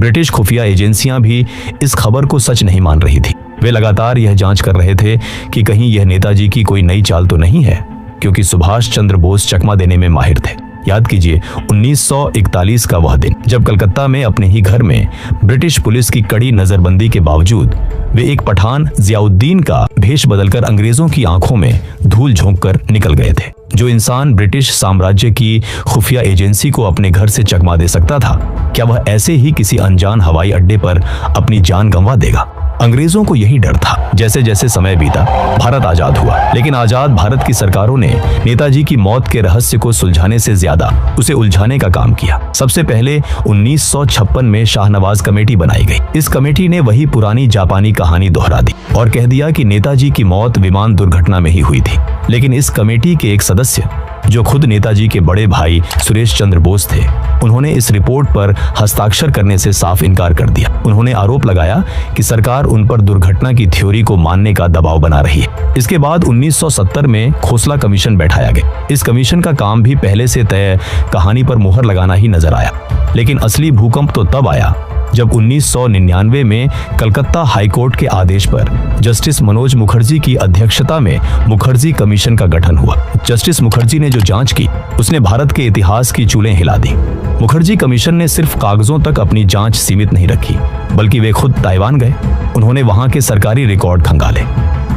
British खुफिया एजेंसियां भी इस खबर को सच नहीं मान रही थी। वे लगातार यह जांच कर रहे थे कि कहीं यह नेताजी की कोई नई चाल तो नहीं है, क्योंकि सुभाष चंद्र बोस चकमा देने में माहिर थे। याद कीजिए 1941 का वह दिन, जब कलकत्ता में अपने ही घर में ब्रिटिश पुलिस की कड़ी नजरबंदी के बावजूद वे एक पठान जियाउद्दीन का भेष बदलकर अंग्रेजों की आंखों में धूल झोंककर निकल गए थे। जो इंसान ब्रिटिश साम्राज्य की खुफिया एजेंसी को अपने घर से चकमा दे सकता था, क्या वह ऐसे ही किसी अनजान हवाई अड्डे पर अपनी जान गंवा देगा? अंग्रेजों को यही डर था। जैसे जैसे समय बीता, भारत आजाद हुआ, लेकिन आजाद भारत की सरकारों ने नेताजी की मौत के रहस्य को सुलझाने से ज्यादा उसे उलझाने का काम किया। सबसे पहले 1956 में शाहनवाज कमेटी बनाई गई। इस कमेटी ने वही पुरानी जापानी कहानी दोहरा दी और कह दिया कि नेताजी की मौत विमान दुर्घटना में ही हुई थी। लेकिन इस कमेटी के एक सदस्य, जो खुद नेताजी के बड़े भाई सुरेश चंद्र बोस थे, उन्होंने इस रिपोर्ट पर हस्ताक्षर करने से साफ इनकार कर दिया। उन्होंने आरोप लगाया कि सरकार उन पर दुर्घटना की थ्योरी को मानने का दबाव बना रही है। इसके बाद 1970 में खोसला कमीशन बैठाया गया। इस कमीशन का काम भी पहले से तय कहानी पर मुहर लगाना ही नजर आया, लेकिन असली भूकंप तो तब आया जब 1999 में कलकत्ता हाईकोर्ट के आदेश पर जस्टिस मनोज मुखर्जी की अध्यक्षता में मुखर्जी कमीशन का गठन हुआ। जस्टिस मुखर्जी ने जो जांच की, उसने भारत के इतिहास की चूलें हिला दी। मुखर्जी कमीशन ने सिर्फ कागजों तक अपनी जांच सीमित नहीं रखी, बल्कि वे खुद ताइवान गए। उन्होंने वहां के सरकारी रिकॉर्ड खंगाले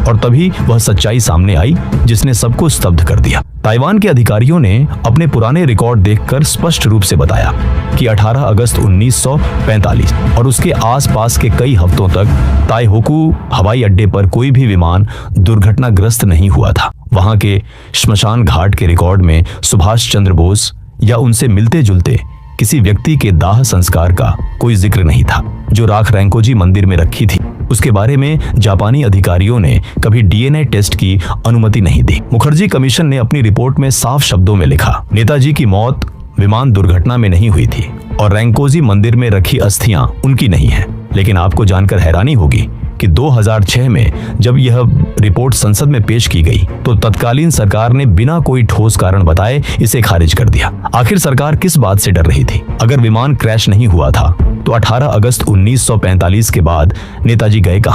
और तभी वह सच्चाई सामने आई जिसने सबको स्तब्ध कर दिया। ताइवान के अधिकारियों ने अपने पुराने रिकॉर्ड देखकर स्पष्ट रूप से बताया कि 18 अगस्त 1945 और उसके आसपास के कई हफ्तों तक ताइहोकू हवाई अड्डे पर कोई भी विमान दुर्घटनाग्रस्त नहीं हुआ था। वहां के श्मशान घाट के रिकॉर्ड में सुभाष चंद्र बोस या उनसे मिलते जुलते किसी व्यक्ति के दाह संस्कार का कोई जिक्र नहीं था। जो राख रैंकोजी मंदिर में रखी थी, उसके बारे में जापानी अधिकारियों ने कभी डीएनए टेस्ट की अनुमति नहीं दी। मुखर्जी कमीशन ने अपनी रिपोर्ट में साफ शब्दों में लिखा, नेताजी की मौत विमान दुर्घटना में नहीं हुई थी और रैंकोजी मंदिर में रखी अस्थियां उनकी नहीं है। लेकिन आपको जानकर हैरानी होगी कि 2006 में जब यह रिपोर्ट संसद में पेश की गई, तो तत्कालीन सरकार ने बिना कोई ठोस कारण बताए इसे खारिज कर दिया। आखिर सरकार किस बात से डर रही थी? अगर विमान क्रैश नहीं हुआ था, तो 18 अगस्त 1945 के बाद नेताजी गए कहां?